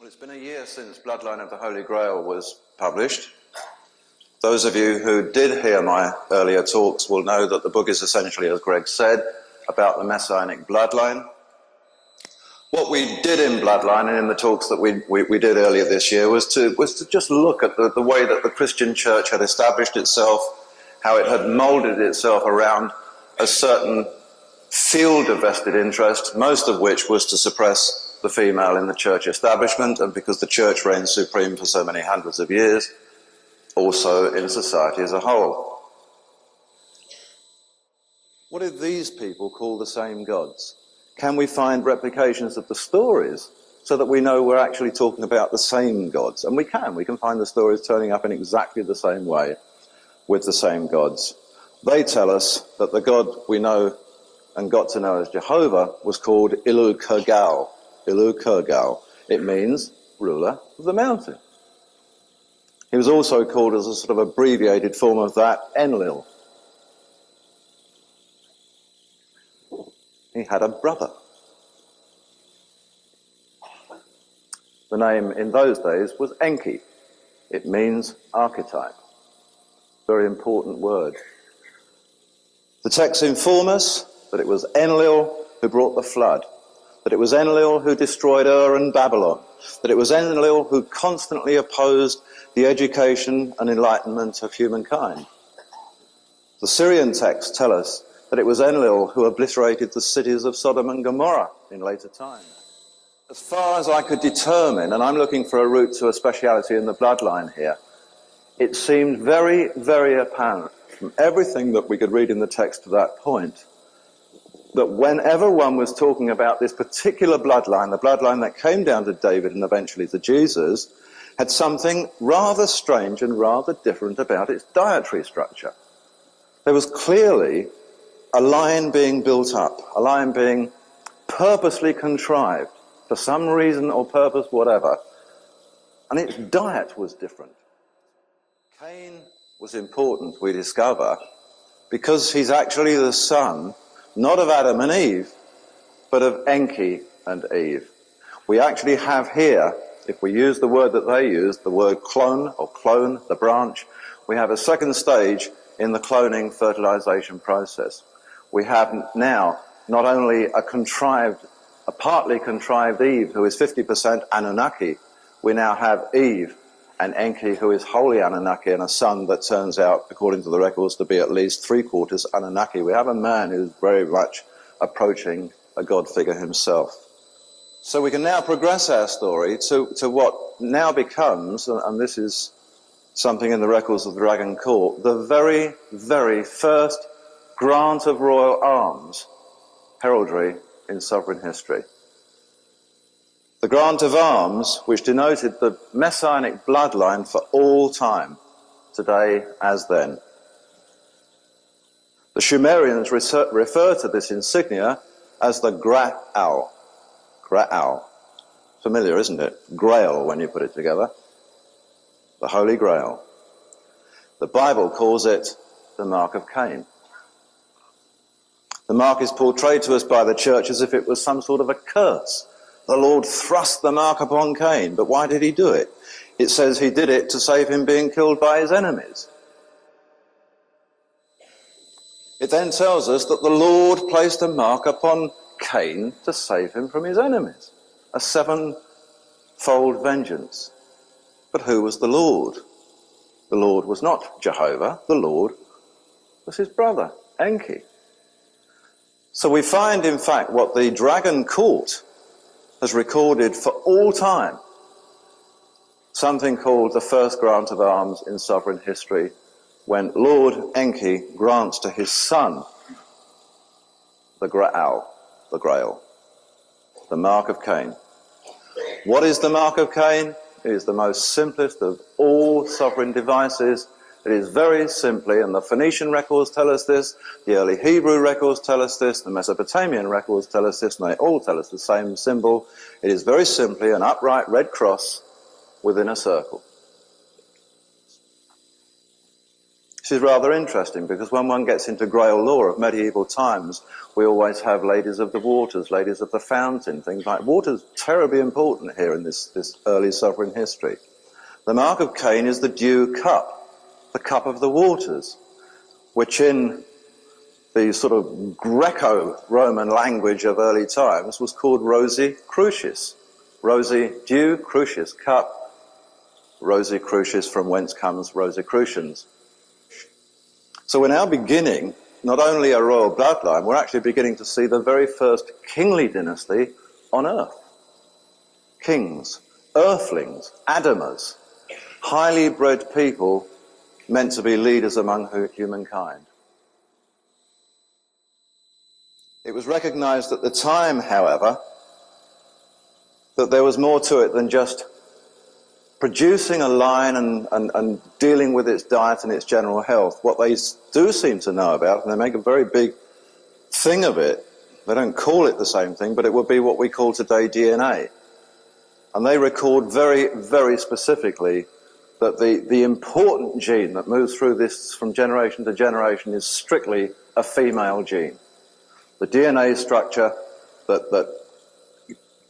Well, it's been a year since Bloodline of the Holy Grail was published. Those of you who did hear my earlier talks will know that the book is essentially, as Greg said, about the Messianic bloodline. What we did in Bloodline and in the talks that we did earlier this year was to just look at the way that the Christian church had established itself, how it had moulded itself around a certain field of vested interest, most of which was to suppress the female in the church establishment, and because the church reigned supreme for so many hundreds of years, also in society as a whole. What did these people call the same gods? Can we find replications of the stories so that we know we're actually talking about the same gods? And we can find the stories turning up in exactly the same way with the same gods. They tell us that the God we know and got to know as Jehovah was called Ilu-Kurgal. Ilu-Kurgal. It means ruler of the mountain. He was also called, as a sort of abbreviated form of that, Enlil. He had a brother. The name in those days was Enki. It means archetype. Very important word. The texts inform us that it was Enlil who brought the flood, that it was Enlil who destroyed Ur and Babylon, that it was Enlil who constantly opposed the education and enlightenment of humankind. The Syrian texts tell us that it was Enlil who obliterated the cities of Sodom and Gomorrah in later times. As far as I could determine, and I'm looking for a route to a speciality in the bloodline here, it seemed very, very apparent from everything that we could read in the text to that point, that whenever one was talking about this particular bloodline, the bloodline that came down to David and eventually to Jesus, had something rather strange and rather different about its dietary structure. There was clearly a line being built up, a line being purposely contrived for some reason or purpose, whatever, and its diet was different. Cain was important, we discover, because he's actually the son not of Adam and Eve, but of Enki and Eve. We actually have here, if we use the word that they used, the word clone, or clone, the branch, we have a second stage in the cloning fertilization process. We have now not only a partly contrived Eve, who is 50% Anunnaki, we now have Eve and Enki, who is wholly Anunnaki, and a son that turns out, according to the records, to be at least 3/4 Anunnaki. We have a man who's very much approaching a god figure himself. So we can now progress our story to what now becomes, and this is something in the records of the Dragon Court, the very, very first grant of royal arms, heraldry in sovereign history. The grant of arms, which denoted the messianic bloodline for all time, today as then. The Sumerians refer to this insignia as the Graal. Graal. Familiar, isn't it? Grail, when you put it together. The Holy Grail. The Bible calls it the mark of Cain. The mark is portrayed to us by the church as if it was some sort of a curse. The Lord thrust the mark upon Cain, but why did he do it? It says he did it to save him being killed by his enemies. It then tells us that the Lord placed a mark upon Cain to save him from his enemies. A sevenfold vengeance. But who was the Lord? The Lord was not Jehovah. The Lord was his brother, Enki. So we find, in fact, what the Dragon Court has recorded for all time, something called the first grant of arms in sovereign history, when Lord Enki grants to his son the Graal, the mark of Cain. What is the mark of Cain? It is the most simplest of all sovereign devices. It is very simply, and the Phoenician records tell us this, the early Hebrew records tell us this, the Mesopotamian records tell us this, and they all tell us the same symbol. It is very simply an upright red cross within a circle. which is rather interesting, because when one gets into Grail lore of medieval times, we always have ladies of the waters, ladies of the fountain, things like water's terribly important here in this early sovereign history. The mark of Cain is the dew cup, the cup of the waters, which in the sort of Greco-Roman language of early times was called Rosae Crucis. Rosae dew, crucis cup, Rosae Crucis, from whence comes Rosicrucians. So we're now beginning not only a royal bloodline, we're actually beginning to see the very first kingly dynasty on earth. Kings, earthlings, Adamers, highly bred people meant to be leaders among humankind. It was recognized at the time, however, that there was more to it than just producing a line and dealing with its diet and its general health. What they do seem to know about, and they make a very big thing of it, they don't call it the same thing, but it would be what we call today DNA. And they record very, very specifically that the important gene that moves through this from generation to generation is strictly a female gene. The DNA structure that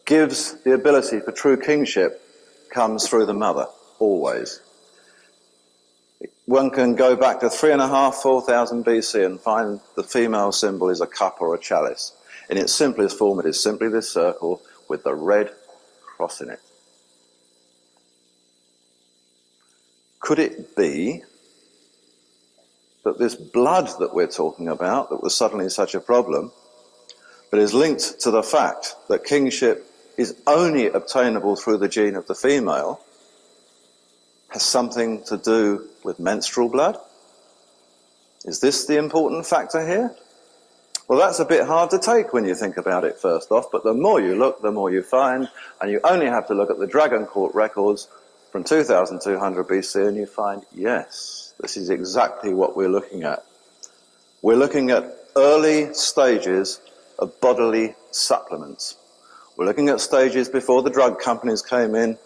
gives the ability for true kingship comes through the mother, always. One can go back to 3,500, 4,000 BC and find the female symbol is a cup or a chalice. In its simplest form, it is simply this circle with the red cross in it. Could it be that this blood that we're talking about, that was suddenly such a problem, but is linked to the fact that kingship is only obtainable through the gene of the female, has something to do with menstrual blood? Is this the important factor here? Well, that's a bit hard to take when you think about it first off, but the more you look, the more you find, and you only have to look at the Dragon Court records from 2200 BC and you find, yes, this is exactly what we're looking at. We're looking at early stages of bodily supplements. We're looking at stages before the drug companies came in.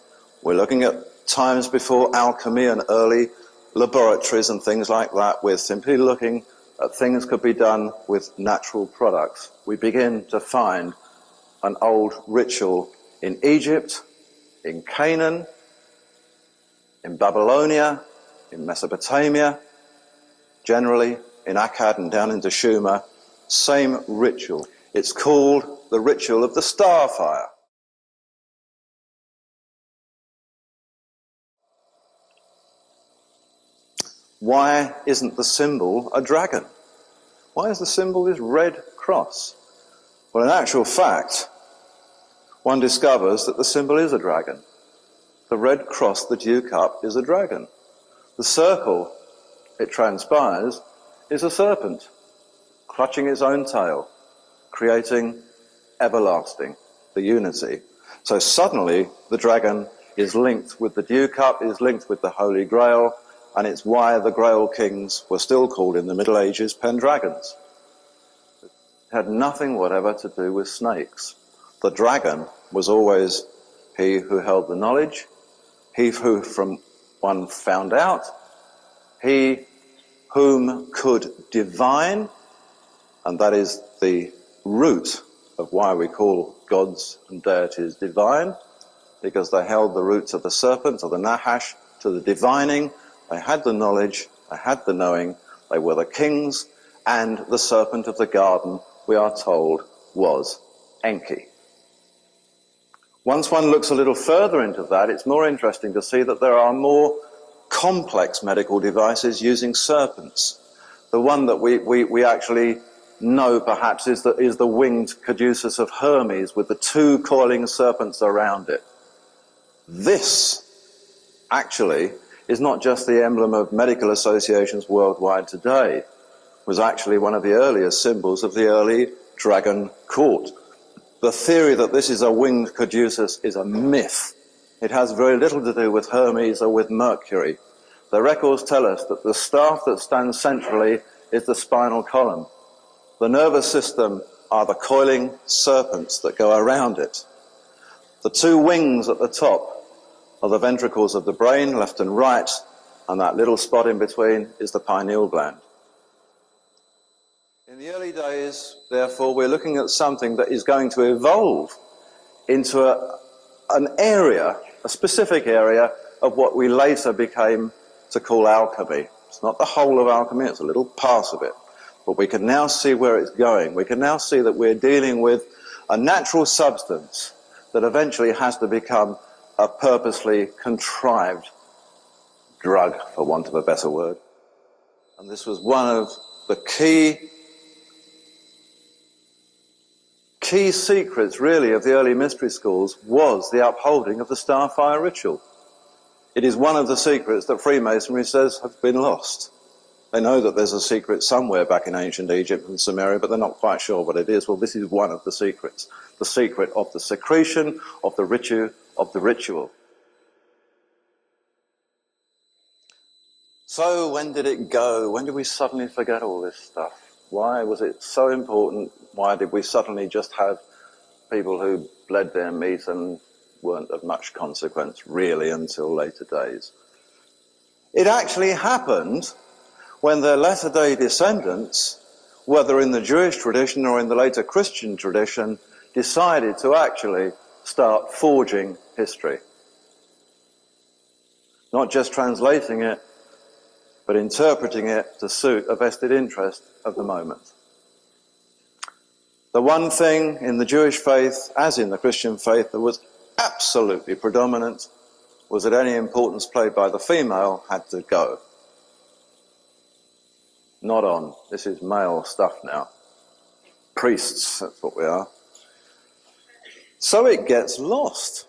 We're looking at times before alchemy and early laboratories and things like that. We're simply looking at things could be done with natural products. We begin to find an old ritual in Egypt, in Canaan, in Babylonia, in Mesopotamia, generally in Akkad and down into Sumer, same ritual. It's called the ritual of the starfire. Why isn't the symbol a dragon? Why is the symbol this red cross? Well, in actual fact, one discovers that the symbol is a dragon. The red cross, the dew cup, is a dragon. The circle, it transpires, is a serpent, clutching its own tail, creating everlasting, the unity. So suddenly the dragon is linked with the dew cup, is linked with the Holy Grail, and it's why the Grail kings were still called in the Middle Ages Pendragons. It had nothing whatever to do with snakes. The dragon was always he who held the knowledge, he who from one found out, he whom could divine, and that is the root of why we call gods and deities divine, because they held the roots of the serpent or the Nahash to the divining. They had the knowledge, they had the knowing, they were the kings, and the serpent of the garden, we are told, was Enki. Once one looks a little further into that, it's more interesting to see that there are more complex medical devices using serpents. The one that we actually know perhaps is the winged caduceus of Hermes with the two coiling serpents around it. This actually is not just the emblem of medical associations worldwide today. It was actually one of the earliest symbols of the early dragon court. The theory that this is a winged caduceus is a myth. It has very little to do with Hermes or with Mercury. The records tell us that the staff that stands centrally is the spinal column. The nervous system are the coiling serpents that go around it. The two wings at the top are the ventricles of the brain, left and right, and that little spot in between is the pineal gland. In the early days, therefore, we're looking at something that is going to evolve into an area, a specific area of what we later became to call alchemy. It's not the whole of alchemy, it's a little part of it. But we can now see where it's going. We can now see that we're dealing with a natural substance that eventually has to become a purposely contrived drug, for want of a better word. And this was one of the key secrets, really, of the early mystery schools, was the upholding of the starfire ritual. It is one of the secrets that Freemasonry says have been lost. They know that there's a secret somewhere back in ancient Egypt and Sumeria, but they're not quite sure what it is. Well, this is one of the secrets. The secret of the secretion of the ritual. So when did it go? When did we suddenly forget all this stuff? Why was it so important? Why did we suddenly just have people who bled their meat and weren't of much consequence, really, until later days? It actually happened when their latter-day descendants, whether in the Jewish tradition or in the later Christian tradition, decided to actually start forging history. Not just translating it, but interpreting it to suit a vested interest of the moment. The one thing in the Jewish faith, as in the Christian faith, that was absolutely predominant was that any importance played by the female had to go. Not on. This is male stuff now. Priests, that's what we are. So it gets lost.